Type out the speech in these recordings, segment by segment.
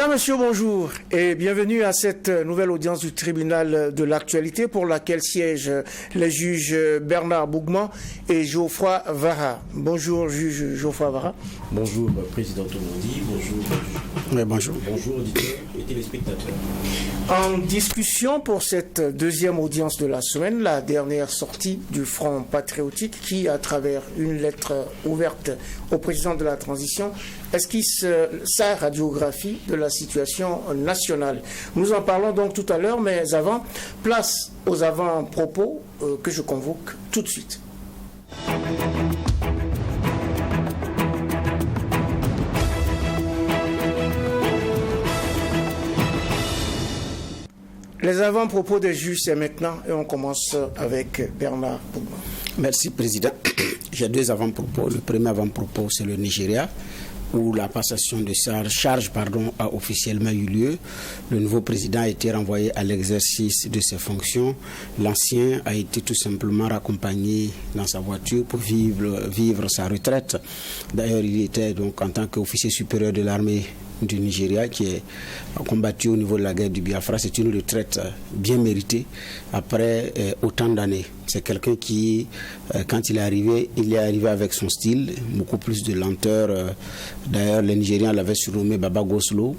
Mesdames, Messieurs, bonjour et bienvenue à cette nouvelle audience du tribunal de l'actualité pour laquelle siègent les juges Bernard Bougma et Geoffroy Vara. Bonjour, juge Geoffroy Vara. Bonjour, président Tomondi. Bonjour, oui, bonjour. Bonjour, auditeurs et téléspectateurs. En discussion pour cette deuxième audience de la semaine, la dernière sortie du Front patriotique qui, à travers une lettre ouverte au président de la transition, esquisse sa radiographie de la situation nationale. Nous en parlons donc tout à l'heure, mais avant, place aux avant-propos que je convoque tout de suite. Les avant-propos des juges, c'est maintenant, et on commence avec Bernard Bougma. Merci, Président. J'ai deux avant-propos. Le premier avant-propos, c'est le Nigeria, où la passation de charge a officiellement eu lieu. Le nouveau président a été renvoyé à l'exercice de ses fonctions. L'ancien a été tout simplement raccompagné dans sa voiture pour vivre sa retraite. D'ailleurs, il était donc en tant qu'officier supérieur de l'armée du Nigeria qui a combattu au niveau de la guerre du Biafra. C'est une retraite bien méritée après autant d'années. C'est quelqu'un qui, quand il est arrivé avec son style, beaucoup plus de lenteur. D'ailleurs, les Nigériens l'avaient surnommé Baba Goslo.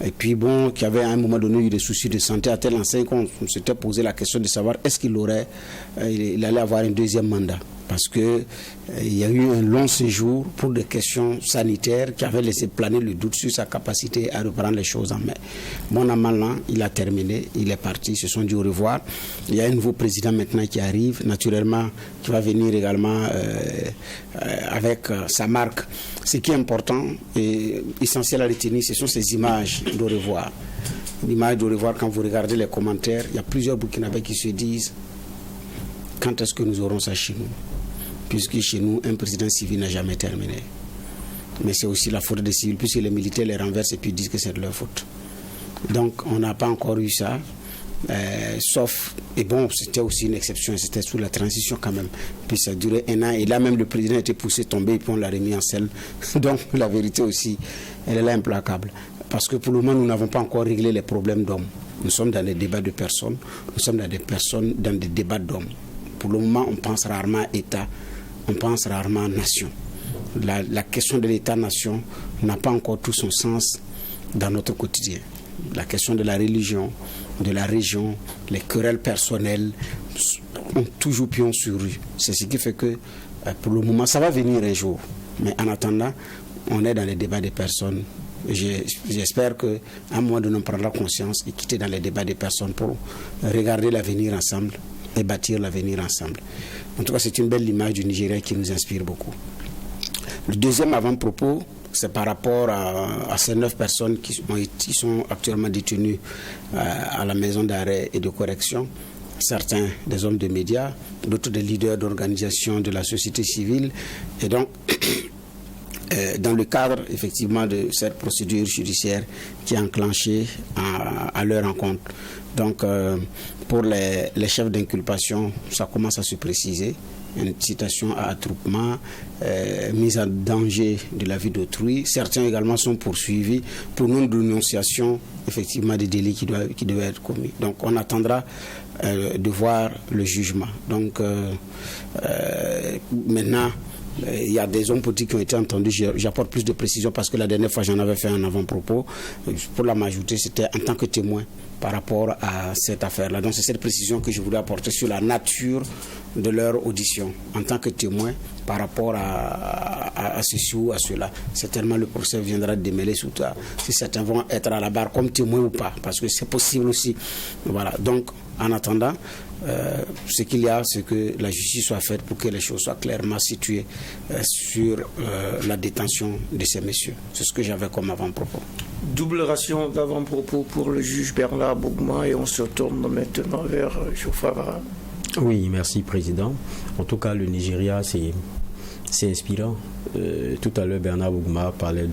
Et puis bon, qui avait à un moment donné eu des soucis de santé à tel enseigne qu'on s'était posé la question de savoir est-ce qu'il allait avoir un deuxième mandat. Parce qu'il y a eu un long séjour pour des questions sanitaires qui avaient laissé planer le doute sur sa capacité à reprendre les choses en main. Bon an, mal an, il a terminé, il est parti, ils se sont dit au revoir. Il y a un nouveau président maintenant qui arrive, naturellement, qui va venir également avec sa marque. Ce qui est important et essentiel à retenir, ce sont ces images d'au revoir. L'image d'au revoir, quand vous regardez les commentaires, il y a plusieurs Burkinabés qui se disent quand est-ce que nous aurons ça chez nous? Puisque chez nous, un président civil n'a jamais terminé. Mais c'est aussi la faute des civils, puisque les militaires les renversent et puis disent que c'est de leur faute. Donc, on n'a pas encore eu ça. Sauf, et bon, c'était aussi une exception, c'était sous la transition quand même. Puis ça a duré un an, et là même le président a été poussé tomber, et puis on l'a remis en selle. Donc, la vérité aussi, elle est là implacable. Parce que pour le moment, nous n'avons pas encore réglé les problèmes d'hommes. Nous sommes dans les débats de personnes, nous sommes dans des débats d'hommes. Pour le moment, on pense rarement État, on pense rarement nation. La question de l'État-nation n'a pas encore tout son sens dans notre quotidien. La question de la religion, de la région, les querelles personnelles ont toujours pion sur rue. C'est ce qui fait que, pour le moment, ça va venir un jour. Mais en attendant, on est dans les débats des personnes. J'espère qu'à un moment donné, on prendra conscience et quitter dans les débats des personnes pour regarder l'avenir ensemble et bâtir l'avenir ensemble. En tout cas, c'est une belle image du Nigeria qui nous inspire beaucoup. Le deuxième avant-propos, c'est par rapport à ces 9 personnes qui sont actuellement détenues à la maison d'arrêt et de correction. Certains des hommes de médias, d'autres des leaders d'organisations de la société civile. Et donc, dans le cadre effectivement de cette procédure judiciaire qui est enclenchée à leur encontre. Donc, pour les chefs d'inculpation, ça commence à se préciser. Une citation à attroupement, mise en danger de la vie d'autrui. Certains également sont poursuivis pour non-dénonciation effectivement des délits qui devaient être commis. Donc, on attendra de voir le jugement. Donc, maintenant, il y a des hommes politiques qui ont été entendus. J'apporte plus de précision parce que la dernière fois, j'en avais fait un avant-propos. Pour la m'ajouter, c'était en tant que témoin par rapport à cette affaire-là. Donc, c'est cette précision que je voulais apporter sur la nature de leur audition en tant que témoin par rapport à ceci ou à cela. Certainement, le procès viendra démêler sous ça. Si certains vont être à la barre comme témoins ou pas, parce que c'est possible aussi. Voilà. Donc, en attendant, ce qu'il y a, c'est que la justice soit faite pour que les choses soient clairement situées sur la détention de ces messieurs. C'est ce que j'avais comme avant-propos. Double ration d'avant-propos pour le juge Bernard Bougma et on se tourne maintenant vers Geoffroy Vara. Oui, merci Président. En tout cas, le Nigeria, c'est inspirant. Tout à l'heure, Bernard Bougma parlait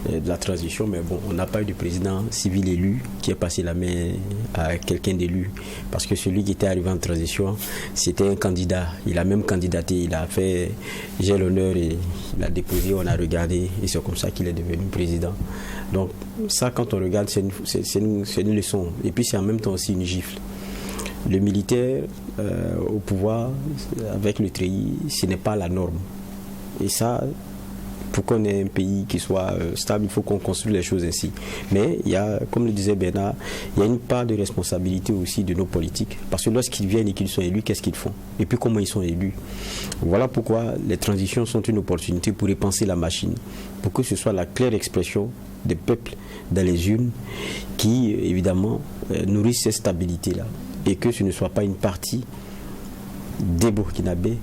de la transition, mais bon, on n'a pas eu de président civil élu qui a passé la main à quelqu'un d'élu, parce que celui qui était arrivé en transition, c'était un candidat. Il a même candidaté, il a fait j'ai l'honneur et il a déposé, on a regardé et c'est comme ça qu'il est devenu président. Donc ça, quand on regarde, c'est une leçon, et puis c'est en même temps aussi une gifle. Le militaire au pouvoir avec le treillis, ce n'est pas la norme. Et ça, pour qu'on ait un pays qui soit stable, il faut qu'on construise les choses ainsi. Mais il y a, comme le disait Bernard, il y a une part de responsabilité aussi de nos politiques. Parce que lorsqu'ils viennent et qu'ils sont élus, qu'est-ce qu'ils font? Et puis comment ils sont élus? Voilà pourquoi les transitions sont une opportunité pour repenser la machine, pour que ce soit la claire expression des peuples dans les urnes qui, évidemment, nourrissent cette stabilité-là. Et que ce ne soit pas une partie des Burkinabés,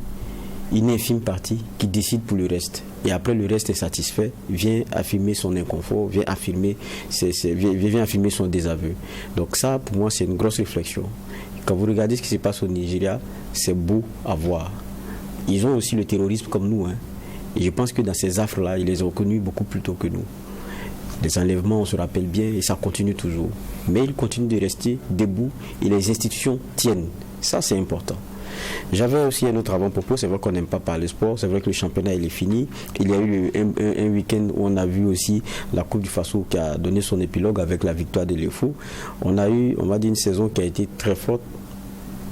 une infime partie qui décide pour le reste. Et après le reste est satisfait, vient affirmer son inconfort, vient affirmer son désaveu. Donc ça, pour moi, c'est une grosse réflexion. Quand vous regardez ce qui se passe au Nigeria, c'est beau à voir. Ils ont aussi le terrorisme comme nous. Et je pense que dans ces affres-là, ils les ont connus beaucoup plus tôt que nous. Les enlèvements, on se rappelle bien, et ça continue toujours. Mais ils continuent de rester debout et les institutions tiennent. Ça, c'est important. J'avais aussi un autre avant-propos. C'est vrai qu'on n'aime pas parler sport. C'est vrai que le championnat, il est fini. Il y a eu un week-end où on a vu aussi la Coupe du Faso qui a donné son épilogue avec la victoire de l'EFO. On a eu, on va dire, une saison qui a été très forte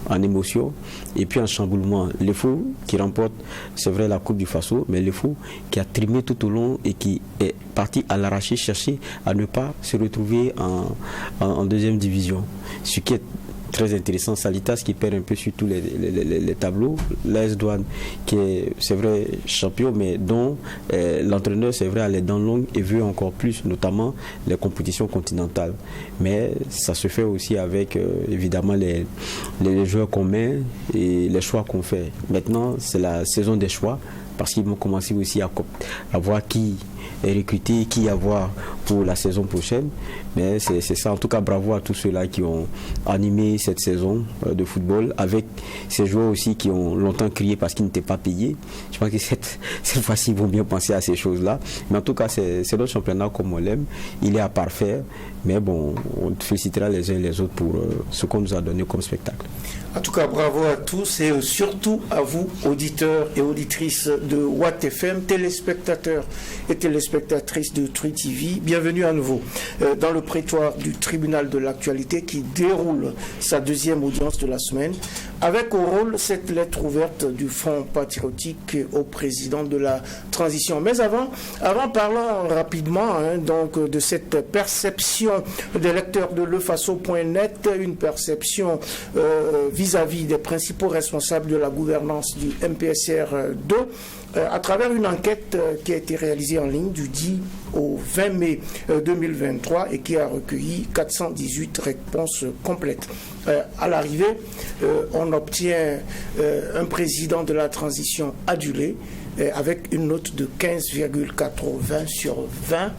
en émotion et puis en chamboulement. l'EFO qui remporte, c'est vrai, la Coupe du Faso, mais l'EFO qui a trimé tout au long et qui est parti à l'arraché chercher à ne pas se retrouver en deuxième division. Ce qui est très intéressant. Salitas qui perd un peu sur tous les tableaux. L'AS Douane qui est, c'est vrai, champion, mais dont l'entraîneur, c'est vrai, a les dents longues et veut encore plus, notamment les compétitions continentales. Mais ça se fait aussi avec, évidemment, les joueurs qu'on met et les choix qu'on fait. Maintenant, c'est la saison des choix, parce qu'ils vont commencer aussi à voir qui est recruté, qui avoir pour la saison prochaine. Mais c'est ça, en tout cas, bravo à tous ceux-là qui ont animé cette saison de football, avec ces joueurs aussi qui ont longtemps crié parce qu'ils n'étaient pas payés. Je pense que cette fois-ci, ils vont bien penser à ces choses-là. Mais en tout cas, c'est notre championnat comme on l'aime. Il est à parfaire. Mais bon, on félicitera les uns et les autres pour ce qu'on nous a donné comme spectacle. En tout cas, bravo à tous et surtout à vous, auditeurs et auditrices de Watt FM, téléspectateurs et téléspectatrices de True TV. Bienvenue à nouveau dans le prétoire du tribunal de l'actualité qui déroule sa deuxième audience de la semaine, avec au rôle cette lettre ouverte du Front patriotique au président de la transition. Mais avant parlons rapidement donc de cette perception des lecteurs de lefaso.net, une perception vis-à-vis des principaux responsables de la gouvernance du MPSR 2, à travers une enquête qui a été réalisée en ligne du 10 au 20 mai 2023 et qui a recueilli 418 réponses complètes. À l'arrivée, on obtient un président de la transition adulé avec une note de 15,80 sur 20.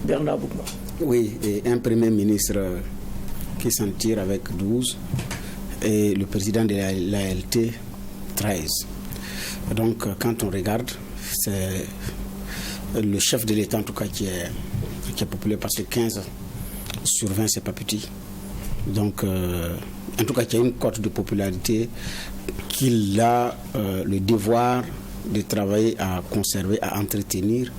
Bernard Boukman. Oui, et un premier ministre qui s'en tire avec 12 et le président de l'ALT 13. Donc quand on regarde, c'est le chef de l'État en tout cas qui est populaire, parce que 15 sur 20 c'est pas petit. Donc en tout cas il y a une cote de popularité qu'il a le devoir de travailler à conserver, à entretenir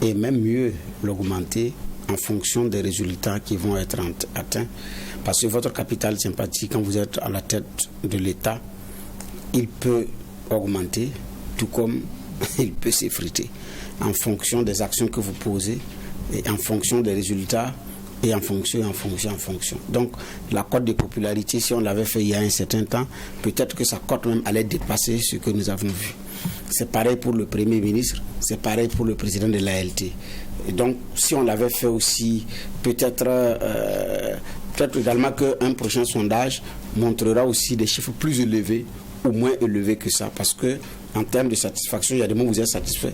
et même mieux l'augmenter en fonction des résultats qui vont être atteints. Parce que votre capital sympathie, quand vous êtes à la tête de l'État, il peut augmenter, tout comme il peut s'effriter, en fonction des actions que vous posez, et en fonction des résultats, et en fonction. Donc, la cote de popularité, si on l'avait fait il y a un certain temps, peut-être que sa cote même allait dépasser ce que nous avons vu. C'est pareil pour le Premier ministre, c'est pareil pour le président de l'ALT. Et donc, si on l'avait fait aussi, peut-être également qu'un prochain sondage montrera aussi des chiffres plus élevés ou moins élevés que ça. Parce que en termes de satisfaction, il y a des moments où vous êtes satisfait,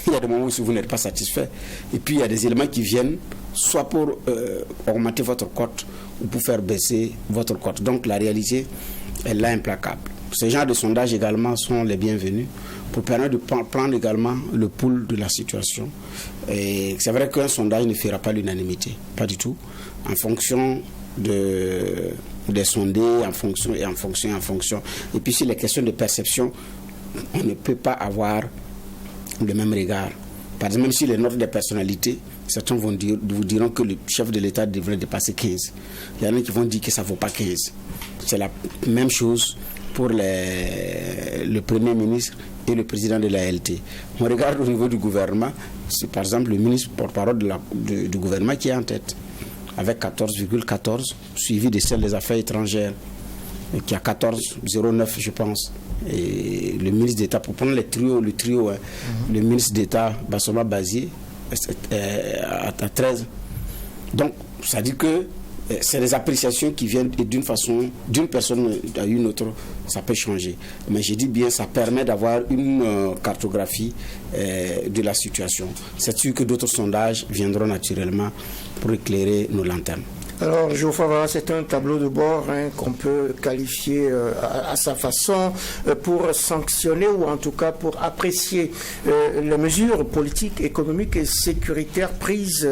il y a des moments où vous n'êtes pas satisfait. Et puis, il y a des éléments qui viennent soit pour augmenter votre cote ou pour faire baisser votre cote. Donc, la réalité est là implacable. Ce genre de sondages également sont les bienvenus pour permettre de prendre également le pouls de la situation. Et c'est vrai qu'un sondage ne fera pas l'unanimité, pas du tout. En fonction des sondés, en fonction. Et puis sur les questions de perception, on ne peut pas avoir le même regard. Par exemple, même si les notes des personnalités, certains vous diront que le chef de l'État devrait dépasser 15. Il y en a qui vont dire que ça ne vaut pas 15. C'est la même chose pour le Premier ministre et le président de la LT. On regarde au niveau du gouvernement, c'est par exemple le ministre porte-parole du gouvernement qui est en tête, avec 14,14, suivi de celle des Affaires étrangères, qui a 14,09 je pense. Et le ministre d'État, pour prendre le trio, le ministre d'État, Bassoma Bazier, à 13. Donc, ça dit que c'est des appréciations qui viennent d'une personne à une autre, ça peut changer. Mais je dis bien, ça permet d'avoir une cartographie de la situation. C'est sûr que d'autres sondages viendront naturellement pour éclairer nos lanternes. Alors, Geoffroy Vara, c'est un tableau de bord qu'on peut qualifier à sa façon pour sanctionner ou en tout cas pour apprécier les mesures politiques, économiques et sécuritaires prises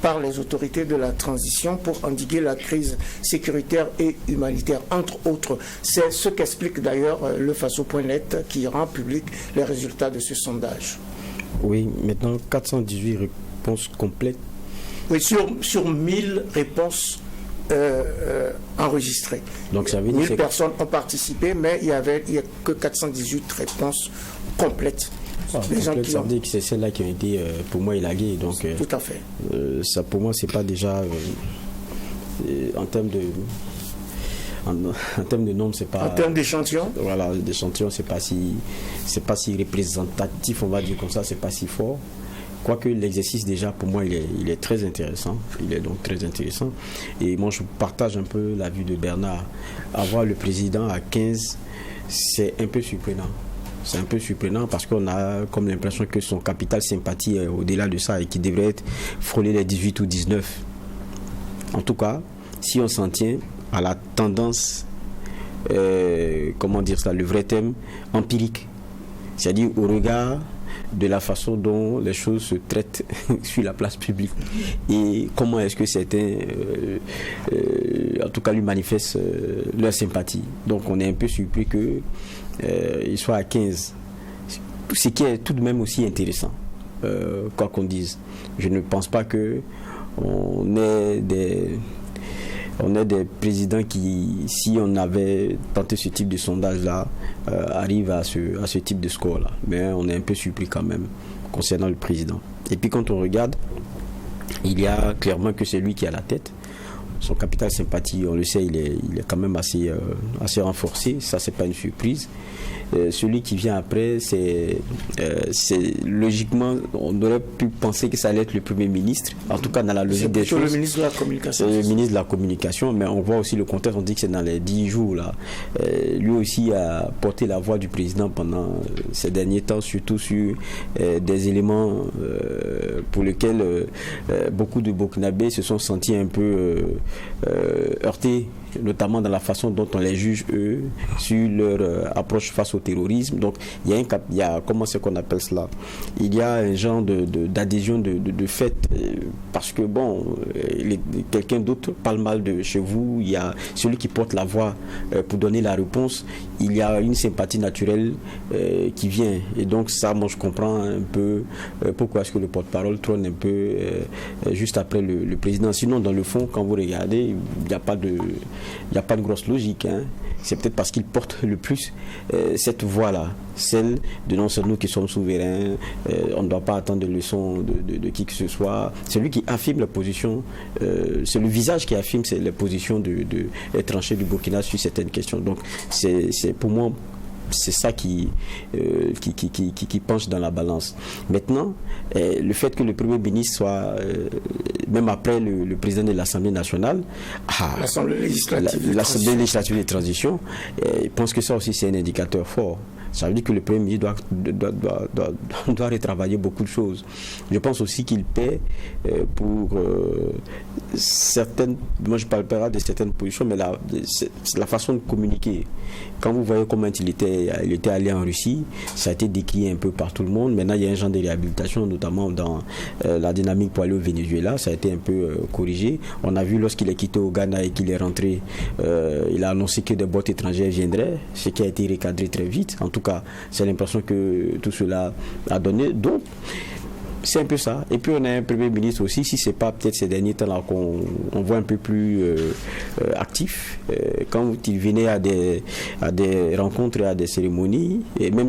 par les autorités de la transition pour endiguer la crise sécuritaire et humanitaire, entre autres. C'est ce qu'explique d'ailleurs le Faso.net qui rend public les résultats de ce sondage. Oui, maintenant 418 réponses complètes. Oui, sur 1000 réponses enregistrées. Donc ça veut dire 1000 personnes ont participé, mais il n'y a que 418 réponses complètes. Ça veut dire que c'est celles-là qui ont été pour moi élaguées. Donc, tout à fait. Ça pour moi, c'est pas déjà en termes de nombre, c'est pas. En termes d'échantillon. Voilà, d'échantillon, c'est pas si représentatif, on va dire comme ça, c'est pas si fort. Quoique l'exercice déjà pour moi il est très intéressant, il est donc très intéressant et moi je partage un peu la vue de Bernard. Avoir le président à 15, c'est un peu surprenant. C'est un peu surprenant parce qu'on a comme l'impression que son capital sympathie est au-delà de ça et qu'il devrait frôler les 18 ou 19. En tout cas, si on s'en tient à la tendance, comment dire ça, le vrai thème empirique, c'est-à-dire au regard de la façon dont les choses se traitent sur la place publique et comment est-ce que certains en tout cas lui manifestent leur sympathie. Donc on est un peu surpris qu'il soit à 15, ce qui est tout de même aussi intéressant, quoi qu'on dise. Je ne pense pas que on ait des présidents qui, si on avait tenté ce type de sondage-là, arrivent à ce type de score-là. Mais on est un peu surpris quand même concernant le président. Et puis quand on regarde, il y a clairement que c'est lui qui est à la tête. Son capital sympathie, on le sait, il est quand même assez renforcé. Ça, c'est pas une surprise. Celui qui vient après, c'est logiquement, on aurait pu penser que ça allait être le Premier ministre. En tout cas, dans la logique des choses. C'est le ministre de la Communication. C'est le ministre de la Communication, mais on voit aussi le contexte. On dit que c'est dans les 10 jours là. Lui aussi a porté la voix du président pendant ces derniers temps, surtout sur des éléments pour lesquels beaucoup de Burkinabés se sont sentis un peu heurtés, notamment dans la façon dont on les juge eux sur leur approche face au terrorisme. Donc il y a comment c'est qu'on appelle cela, il y a un genre d'adhésion de fait parce que bon quelqu'un d'autre parle mal de chez vous, il y a celui qui porte la voix pour donner la réponse, il y a une sympathie naturelle qui vient, et donc ça moi je comprends un peu pourquoi est-ce que le porte-parole trône un peu juste après le président. Sinon dans le fond quand vous regardez, il n'y a pas de grosse logique, hein. C'est peut-être parce qu'il porte le plus cette voix-là, celle de non seulement nous qui sommes souverains, on ne doit pas attendre de leçons de qui que ce soit. C'est lui qui affirme la position, c'est le visage qui affirme les positions de tranchées du Burkina sur certaines questions. Donc c'est pour moi, c'est ça qui penche dans la balance. Maintenant, le fait que le Premier ministre soit, même après le président de l'Assemblée nationale, l'Assemblée législative de transition, je pense que ça aussi c'est un indicateur fort. Ça veut dire que le Premier ministre doit retravailler beaucoup de choses. Je pense aussi qu'il paie pour certaines, moi je ne parle pas de certaines positions, mais la façon de communiquer. Quand vous voyez comment il était allé en Russie, ça a été décrié un peu par tout le monde. Maintenant, il y a un genre de réhabilitation, notamment dans la dynamique pour aller au Venezuela. Ça a été un peu corrigé. On a vu lorsqu'il est quitté au Ghana et qu'il est rentré, il a annoncé que des boîtes étrangères viendraient, ce qui a été recadré très vite. En tout cas, c'est l'impression que tout cela a donné. Donc, c'est un peu ça. Et puis on a un Premier ministre aussi, si c'est pas peut-être ces derniers temps-là qu'on voit un peu plus actif. Quand il venait à des rencontres et à des cérémonies, et même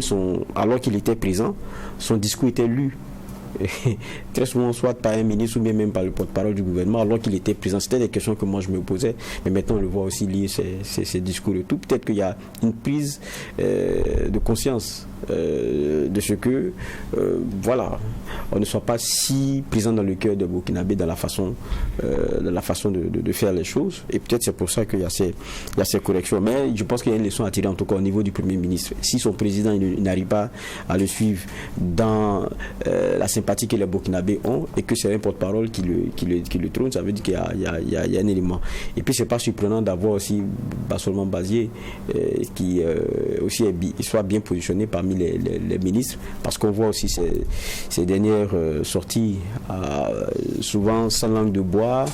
alors qu'il était présent, son discours était lu. Très souvent, soit par un ministre ou bien même par le porte-parole du gouvernement, alors qu'il était présent. C'était des questions que moi je me posais, mais maintenant on le voit aussi lire ces discours et tout. Peut-être qu'il y a une prise de conscience de ce que voilà, on ne soit pas si présent dans le cœur de Burkinabé dans la façon de faire les choses, et peut-être c'est pour ça qu'il y a ces corrections. Mais je pense qu'il y a une leçon à tirer en tout cas au niveau du Premier ministre. Si son président n'arrive pas à le suivre dans la sympathie que les Burkinabés ont, et que c'est un porte-parole qui le trône, ça veut dire qu'il y a un élément. Et puis c'est pas surprenant d'avoir aussi Bassolman Bazier qui aussi soit bien positionné parmi les ministres, parce qu'on voit aussi ces dernières sorties souvent sans langue de bois,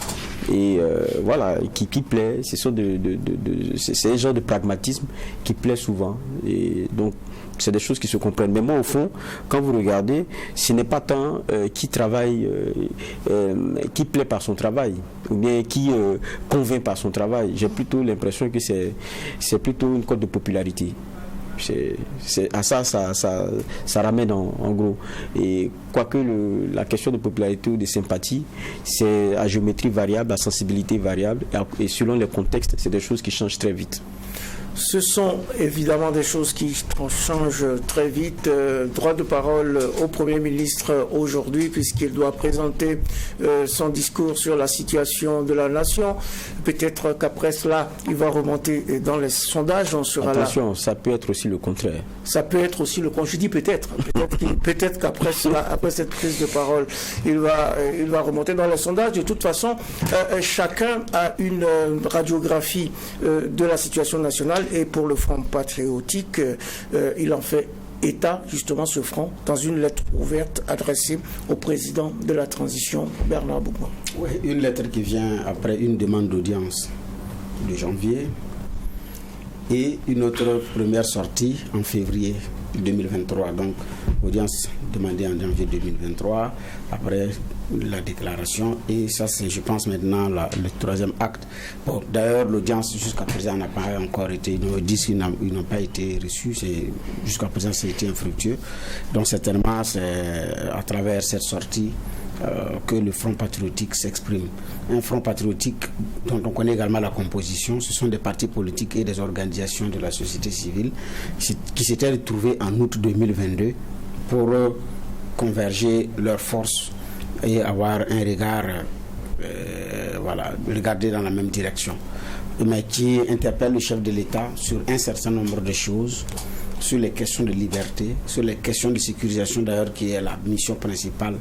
et voilà, qui plaît. C'est un genre de pragmatisme qui plaît souvent, et donc c'est des choses qui se comprennent. Mais moi, au fond, quand vous regardez, ce n'est pas tant qui travaille, qui plaît par son travail, ou bien qui convainc par son travail. J'ai plutôt l'impression que c'est plutôt une cote de popularité. À ça ramène en gros. Et quoique la question de popularité ou de sympathie, c'est à géométrie variable, à sensibilité variable, et selon les contextes, c'est des choses qui changent très vite. Ce sont évidemment des choses qui changent très vite. Droit de parole au Premier ministre aujourd'hui, puisqu'il doit présenter son discours sur la situation de la nation. Peut-être qu'après cela, il va remonter dans les sondages. On sera Attention, ça peut être aussi le contraire. Ça peut être aussi le contraire. Je dis peut-être. Peut-être qu'après cela, après cette prise de parole, il va remonter dans les sondages. De toute façon, chacun a une radiographie de la situation nationale. Et pour le Front patriotique, il en fait état, justement, ce front, dans une lettre ouverte adressée au président de la transition, Bernard Boukman. Oui, une lettre qui vient après une demande d'audience de janvier et une autre première sortie en février 2023. Donc, audience demandée en janvier 2023, après la déclaration, et ça c'est, je pense, maintenant le troisième acte. Bon, d'ailleurs, l'audience jusqu'à présent n'a pas encore été, ils disent qu'ils n'ont pas été reçus, jusqu'à présent ça a été infructueux. Donc certainement c'est à travers cette sortie que le Front patriotique s'exprime. Un Front patriotique dont on connaît également la composition, ce sont des partis politiques et des organisations de la société civile qui s'étaient retrouvés en août 2022 pour converger leurs forces et avoir un regard, regarder dans la même direction, mais qui interpelle le chef de l'État sur un certain nombre de choses, sur les questions de liberté, sur les questions de sécurisation d'ailleurs, qui est la mission principale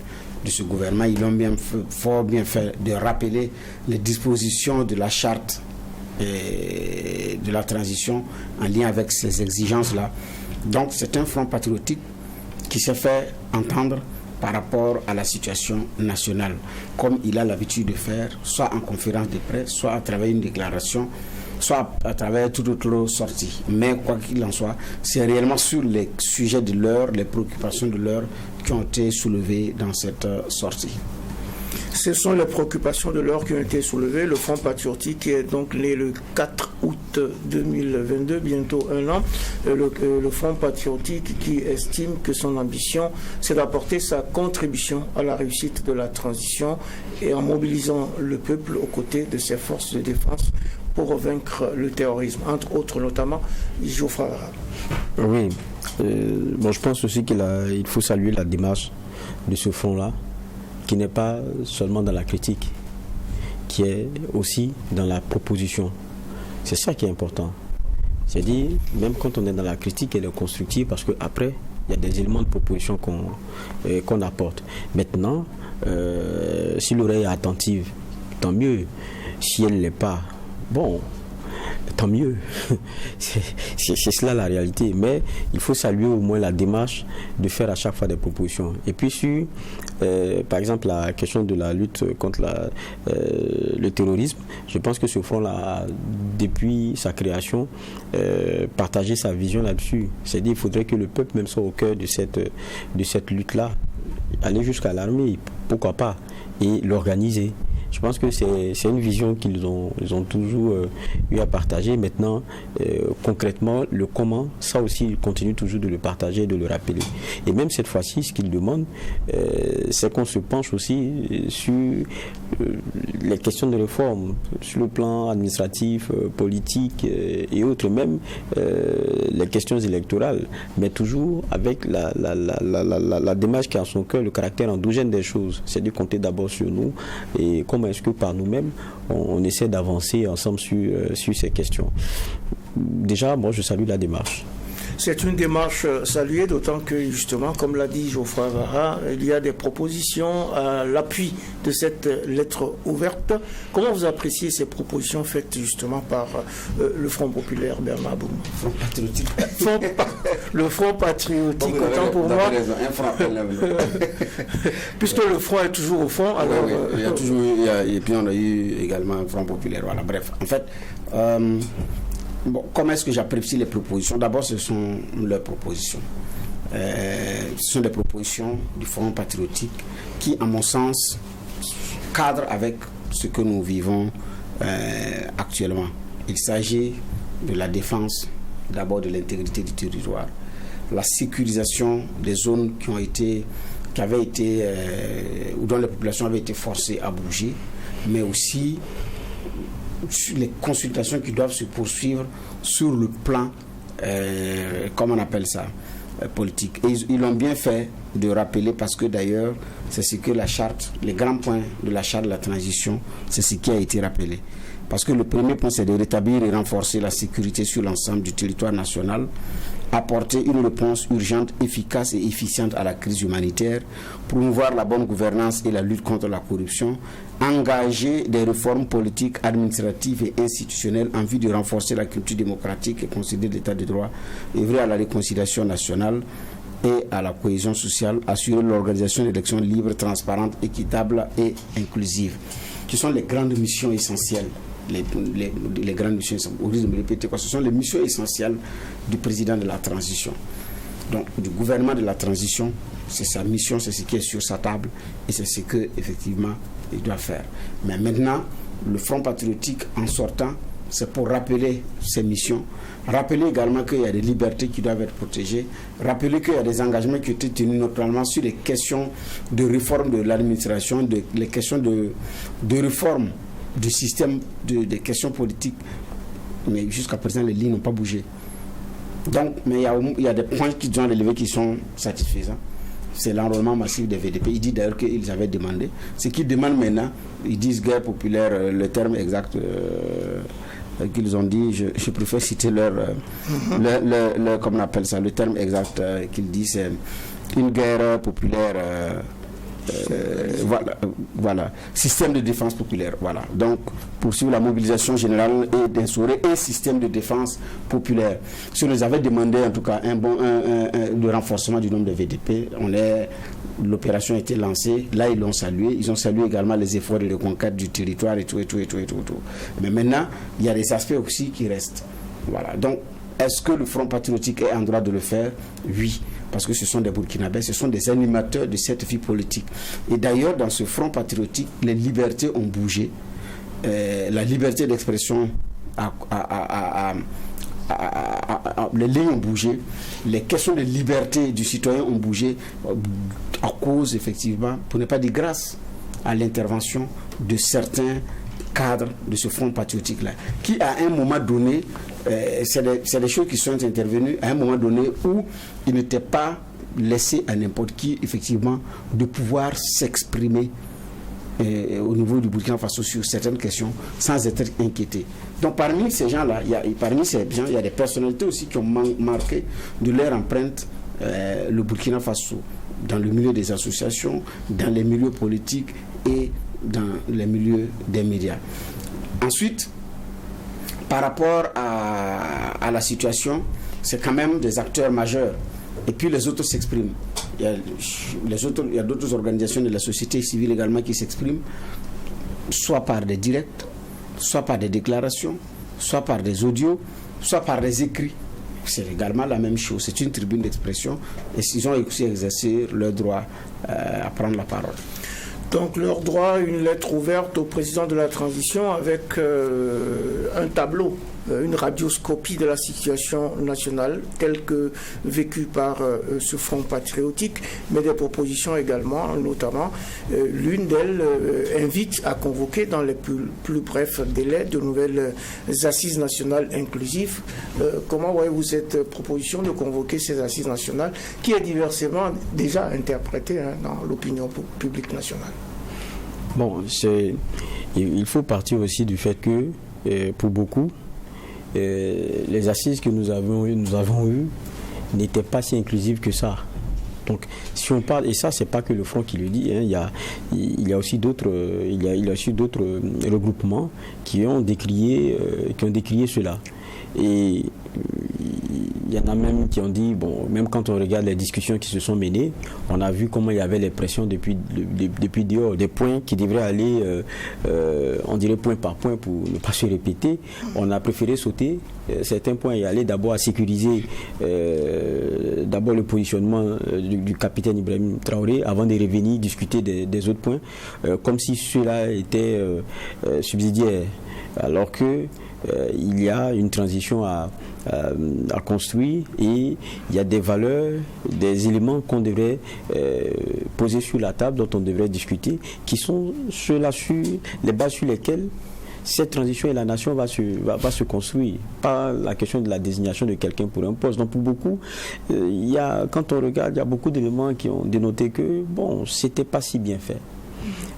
de ce gouvernement. Ils ont fort bien fait de rappeler les dispositions de la charte et de la transition en lien avec ces exigences-là. Donc c'est un front patriotique qui s'est fait entendre par rapport à la situation nationale, comme il a l'habitude de faire, soit en conférence de presse, soit à travers une déclaration, soit à travers toute autre sortie. Mais quoi qu'il en soit, c'est réellement sur les sujets de l'heure, les préoccupations de l'heure qui ont été soulevées dans cette sortie. Ce sont les préoccupations de l'heure qui ont été soulevées. Le Front patriotique qui est donc né le 4 août 2022, bientôt un an. Le Front patriotique qui estime que son ambition, c'est d'apporter sa contribution à la réussite de la transition et en mobilisant le peuple aux côtés de ses forces de défense pour vaincre le terrorisme, entre autres notamment Geoffroy Arabe. Oui, je pense aussi qu'il faut saluer la démarche de ce front-là, qui n'est pas seulement dans la critique, qui est aussi dans la proposition. C'est ça qui est important. C'est-à-dire, même quand on est dans la critique, elle est constructive parce qu'après, il y a des éléments de proposition qu'on apporte. Maintenant, si l'oreille est attentive, tant mieux. Si elle ne l'est pas, bon, tant mieux. C'est cela la réalité. Mais il faut saluer au moins la démarche de faire à chaque fois des propositions. Et puis sur, par exemple, la question de la lutte contre le terrorisme, je pense que ce front-là, depuis sa création, partageait sa vision là-dessus. C'est-à-dire qu'il faudrait que le peuple même soit au cœur de cette lutte-là. Aller jusqu'à l'armée, pourquoi pas, et l'organiser. Je pense que c'est une vision qu'ils ont toujours eu à partager. Maintenant, concrètement, le comment, ça aussi, ils continuent toujours de le partager et de le rappeler. Et même cette fois-ci, ce qu'ils demandent, c'est qu'on se penche aussi sur les questions de réforme, sur le plan administratif, politique et autres, même les questions électorales, mais toujours avec la démarche qui a à son cœur, le caractère endogène des choses. C'est de compter d'abord sur nous et comment est-ce que par nous-mêmes, on essaie d'avancer ensemble sur ces questions. Déjà, moi, je salue la démarche. C'est une démarche saluée, d'autant que, justement, comme l'a dit Geoffroy Avara, il y a des propositions à l'appui de cette lettre ouverte. Comment vous appréciez ces propositions faites, justement, par le Front populaire, Bernard Boum? Front patriotique. Le Front patriotique, autant pour moi. Un front puisque le Front est toujours au fond, alors... Oui. Il y a toujours et puis on a eu également un Front populaire. Voilà, bref. En fait... Bon, comment est-ce que j'apprécie les propositions? D'abord, ce sont leurs propositions. Ce sont des propositions du Front patriotique qui, à mon sens, cadrent avec ce que nous vivons actuellement. Il s'agit de la défense, d'abord de l'intégrité du territoire, la sécurisation des zones qui avaient été ou dont les populations avaient été forcées à bouger, mais aussi sur les consultations qui doivent se poursuivre sur le plan, comment on appelle ça, politique. Et ils l'ont bien fait de rappeler, parce que d'ailleurs, c'est ce que la charte, les grands points de la charte de la transition, c'est ce qui a été rappelé. Parce que le premier point, c'est de rétablir et renforcer la sécurité sur l'ensemble du territoire national, apporter une réponse urgente, efficace et efficiente à la crise humanitaire, promouvoir la bonne gouvernance et la lutte contre la corruption, engager des réformes politiques, administratives et institutionnelles en vue de renforcer la culture démocratique et consolider l'état de droit, œuvrer à la réconciliation nationale et à la cohésion sociale, assurer l'organisation d'élections libres, transparentes, équitables et inclusives. Ce sont les grandes missions essentielles. Les grandes missions, au risque de me répéter, ce sont les missions essentielles du président de la transition. Donc, du gouvernement de la transition, c'est sa mission, c'est ce qui est sur sa table et c'est ce que effectivement il doit faire. Mais maintenant, le Front patriotique, en sortant, c'est pour rappeler ses missions, rappeler également qu'il y a des libertés qui doivent être protégées, rappeler qu'il y a des engagements qui ont été tenus notamment sur les questions de réforme de l'administration, les questions de réforme du système, des questions politiques. Mais jusqu'à présent, les lignes n'ont pas bougé. Donc, mais il y a des points qui sont relevés qui sont satisfaisants. C'est l'enrôlement massif des VDP. Ils disent d'ailleurs qu'ils avaient demandé. Ce qu'ils demandent maintenant, ils disent guerre populaire, le terme exact qu'ils ont dit, je préfère citer comment on appelle ça, le terme exact qu'ils disent, c'est une guerre populaire. Voilà, système de défense populaire. Voilà. Donc, poursuivre la mobilisation générale et d'instaurer un système de défense populaire. Si on les avait demandé, en tout cas, le renforcement du nombre de VDP, l'opération a été lancée. Là, ils l'ont salué. Ils ont salué également les efforts de reconquête du territoire et tout. Mais maintenant, il y a des aspects aussi qui restent. Voilà. Donc, est-ce que le Front patriotique est en droit de le faire? Oui. Parce que ce sont des Burkinabés, ce sont des animateurs de cette vie politique. Et d'ailleurs, dans ce Front patriotique, les libertés ont bougé. La liberté d'expression, les lignes ont bougé. Les questions de liberté du citoyen ont bougé à cause, effectivement, pour ne pas dire grâce à l'intervention de certains cadres de ce Front patriotique-là, qui à un moment donné, c'est des choses qui sont intervenues à un moment donné où il n'était pas laissé à n'importe qui, effectivement, de pouvoir s'exprimer au niveau du Burkina Faso sur certaines questions sans être inquiété. Donc parmi ces gens-là, il y a des personnalités aussi qui ont marqué de leur empreinte le Burkina Faso dans le milieu des associations, dans les milieux politiques et dans les milieux des médias. Ensuite, par rapport à la situation, c'est quand même des acteurs majeurs. Et puis les autres s'expriment. Il y a d'autres organisations de la société civile également qui s'expriment, soit par des directs, soit par des déclarations, soit par des audios, soit par des écrits. C'est également la même chose. C'est une tribune d'expression et ils ont aussi exercé leur droit à prendre la parole. Donc leur droit, une lettre ouverte au président de la transition avec un tableau, une radioscopie de la situation nationale telle que vécue par ce front patriotique, mais des propositions également, notamment l'une d'elles invite à convoquer dans les plus brefs délais de nouvelles assises nationales inclusives. Comment voyez-vous cette proposition de convoquer ces assises nationales qui est diversement déjà interprétée dans l'opinion publique nationale? Bon, il faut partir aussi du fait que pour beaucoup, les assises que nous avons eues n'étaient pas si inclusives que ça. Donc, si on parle, et ça, c'est pas que le Front qui le dit, hein, il y a aussi d'autres regroupements qui ont décrié cela. Et il y en a même qui ont dit, bon, même quand on regarde les discussions qui se sont menées, on a vu comment il y avait les pressions depuis dehors, des points qui devraient aller, on dirait point par point pour ne pas se répéter. On a préféré sauter certains points et aller d'abord à sécuriser d'abord le positionnement du capitaine Ibrahim Traoré avant de revenir discuter des autres points, comme si cela était subsidiaire, alors que il y a une transition à construire et il y a des valeurs, des éléments qu'on devrait poser sur la table, dont on devrait discuter, qui sont ceux-là sur les bases sur lesquelles cette transition et la nation va se construire, pas la question de la désignation de quelqu'un pour un poste. Donc pour beaucoup, quand on regarde, il y a beaucoup d'éléments qui ont dénoté que bon, c'était pas si bien fait.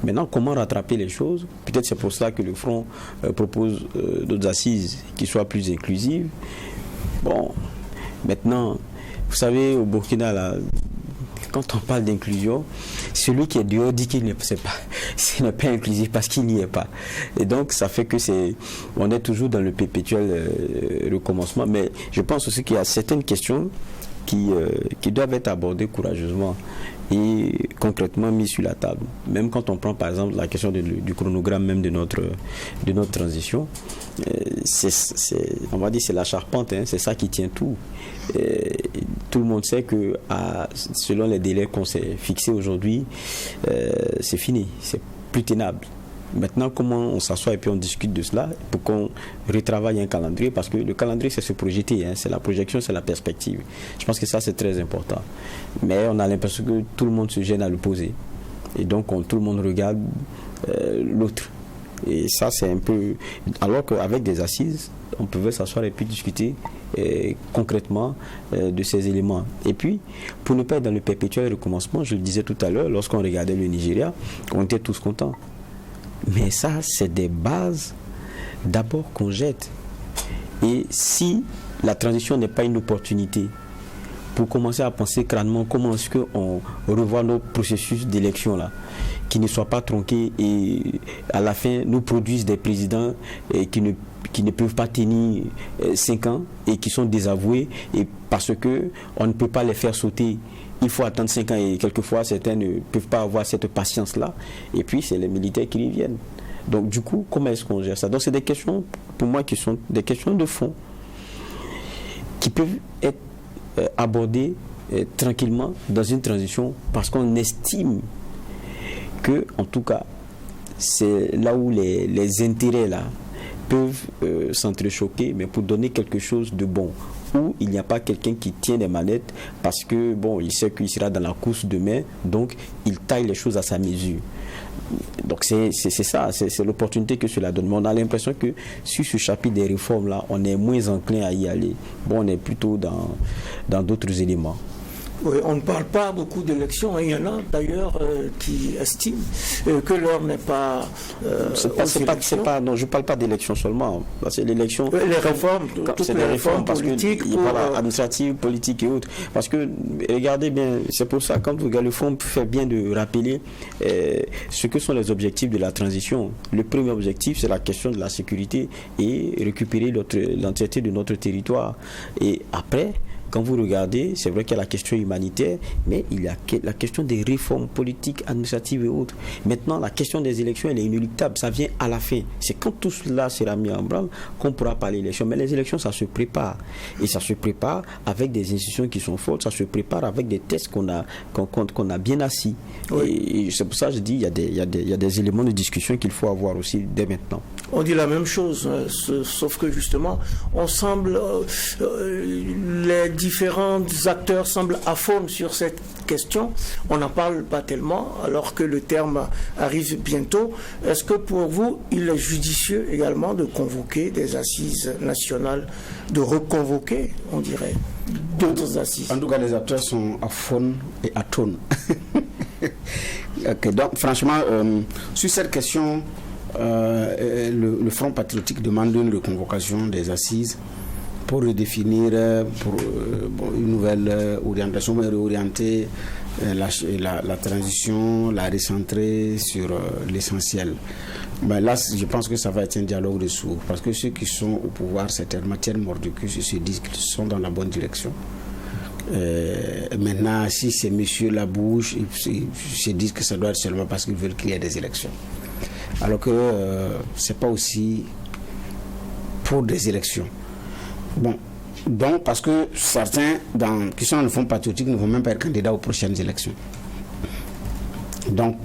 Maintenant, comment rattraper les choses? Peut-être c'est pour cela que le Front propose d'autres assises qui soient plus inclusives. Bon, maintenant, vous savez, au Burkina, là, quand on parle d'inclusion, celui qui est dehors dit qu'il ce n'est pas inclusif parce qu'il n'y est pas. Et donc, ça fait que on est toujours dans le perpétuel recommencement. Mais je pense aussi qu'il y a certaines questions qui doivent être abordées courageusement et concrètement mis sur la table. Même quand on prend par exemple la question du chronogramme même de notre transition, on va dire c'est la charpente, hein, c'est ça qui tient tout. Tout le monde sait que selon les délais qu'on s'est fixés aujourd'hui, c'est fini, c'est plus tenable. Maintenant, comment on s'assoit et puis on discute de cela pour qu'on retravaille un calendrier, parce que le calendrier, c'est se projeter, hein, c'est la projection, c'est la perspective. Je pense que ça, c'est très important. Mais on a l'impression que tout le monde se gêne à le poser. Et donc, tout le monde regarde l'autre. Et ça, c'est un peu... Alors qu'avec des assises, on pouvait s'asseoir et puis discuter concrètement de ces éléments. Et puis, pour ne pas être dans le perpétuel recommencement, je le disais tout à l'heure, lorsqu'on regardait le Nigeria, on était tous contents. Mais ça, c'est des bases d'abord qu'on jette. Et si la transition n'est pas une opportunité pour commencer à penser crânement comment est-ce qu'on revoit nos processus d'élection là, qui ne soient pas tronqués et à la fin nous produisent des présidents qui ne peuvent pas tenir 5 ans et qui sont désavoués, et parce qu'on ne peut pas les faire sauter. Il faut attendre 5 ans et quelquefois certains ne peuvent pas avoir cette patience-là. Et puis c'est les militaires qui reviennent. Donc du coup, comment est-ce qu'on gère ça? Donc c'est des questions, pour moi, qui sont des questions de fond, qui peuvent être abordées tranquillement dans une transition, parce qu'on estime que, en tout cas, c'est là où les intérêts là peuvent s'entrechoquer, mais pour donner quelque chose de bon, où il n'y a pas quelqu'un qui tient les manettes parce que bon, il sait qu'il sera dans la course demain, donc il taille les choses à sa mesure. Donc c'est ça, c'est l'opportunité que cela donne. Mais on a l'impression que sur ce chapitre des réformes là, on est moins enclin à y aller. Bon, on est plutôt dans d'autres éléments. Oui, on ne parle pas beaucoup d'élections. Il y en a d'ailleurs qui estiment que l'heure n'est pas. Non, je ne parle pas d'élections seulement. C'est l'élection. Les réformes, toutes les réformes politiques. Administratives, politiques et autres. Parce que, regardez bien, c'est pour ça, quand vous regardez le fonds, fait bien de rappeler ce que sont les objectifs de la transition. Le premier objectif, c'est la question de la sécurité et récupérer l'entièreté de notre territoire. Et après, quand vous regardez, c'est vrai qu'il y a la question humanitaire, mais il y a la question des réformes politiques, administratives et autres. Maintenant, la question des élections, elle est inéluctable. Ça vient à la fin. C'est quand tout cela sera mis en branle qu'on pourra parler d'élections. Mais les élections, ça se prépare. Et ça se prépare avec des institutions qui sont fortes. Ça se prépare avec des tests qu'on a bien assis. Oui. Et c'est pour ça que je dis il y a des éléments de discussion qu'il faut avoir aussi dès maintenant. On dit la même chose, sauf que justement, on semble... les différents acteurs semblent à fond sur cette question. On n'en parle pas tellement, alors que le terme arrive bientôt. Est-ce que pour vous, il est judicieux également de convoquer des assises nationales, de reconvoquer, on dirait, d'autres assises? En tout cas, les acteurs sont à fond et à tonne. Okay, donc, franchement, sur cette question, le Front patriotique demande une reconvocation des assises pour redéfinir une nouvelle orientation, réorienter la transition, la recentrer sur l'essentiel. Ben là, je pense que ça va être un dialogue de sourds, parce que ceux qui sont au pouvoir, cette matière mordicus, se disent qu'ils sont dans la bonne direction. Maintenant, si ces messieurs la bougent, ils se disent que ça doit être seulement parce qu'ils veulent qu'il y ait des élections. Alors que c'est pas aussi pour des élections. Bon, donc parce que certains qui sont dans le Front patriotique ne vont même pas être candidats aux prochaines élections. Donc,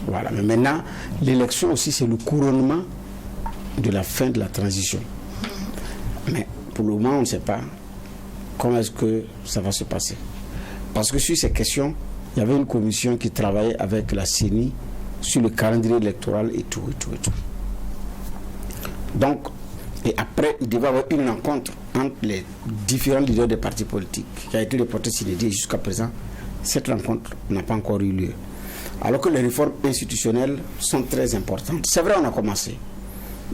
voilà. Mais maintenant, l'élection aussi, c'est le couronnement de la fin de la transition. Mais pour le moment, on ne sait pas comment est-ce que ça va se passer. Parce que sur ces questions, il y avait une commission qui travaillait avec la CENI sur le calendrier électoral et tout. Donc, et après, il devait y avoir une rencontre entre les différents leaders des partis politiques qui a été reportée sur les dies. Jusqu'à présent, cette rencontre n'a pas encore eu lieu. Alors que les réformes institutionnelles sont très importantes. C'est vrai, on a commencé.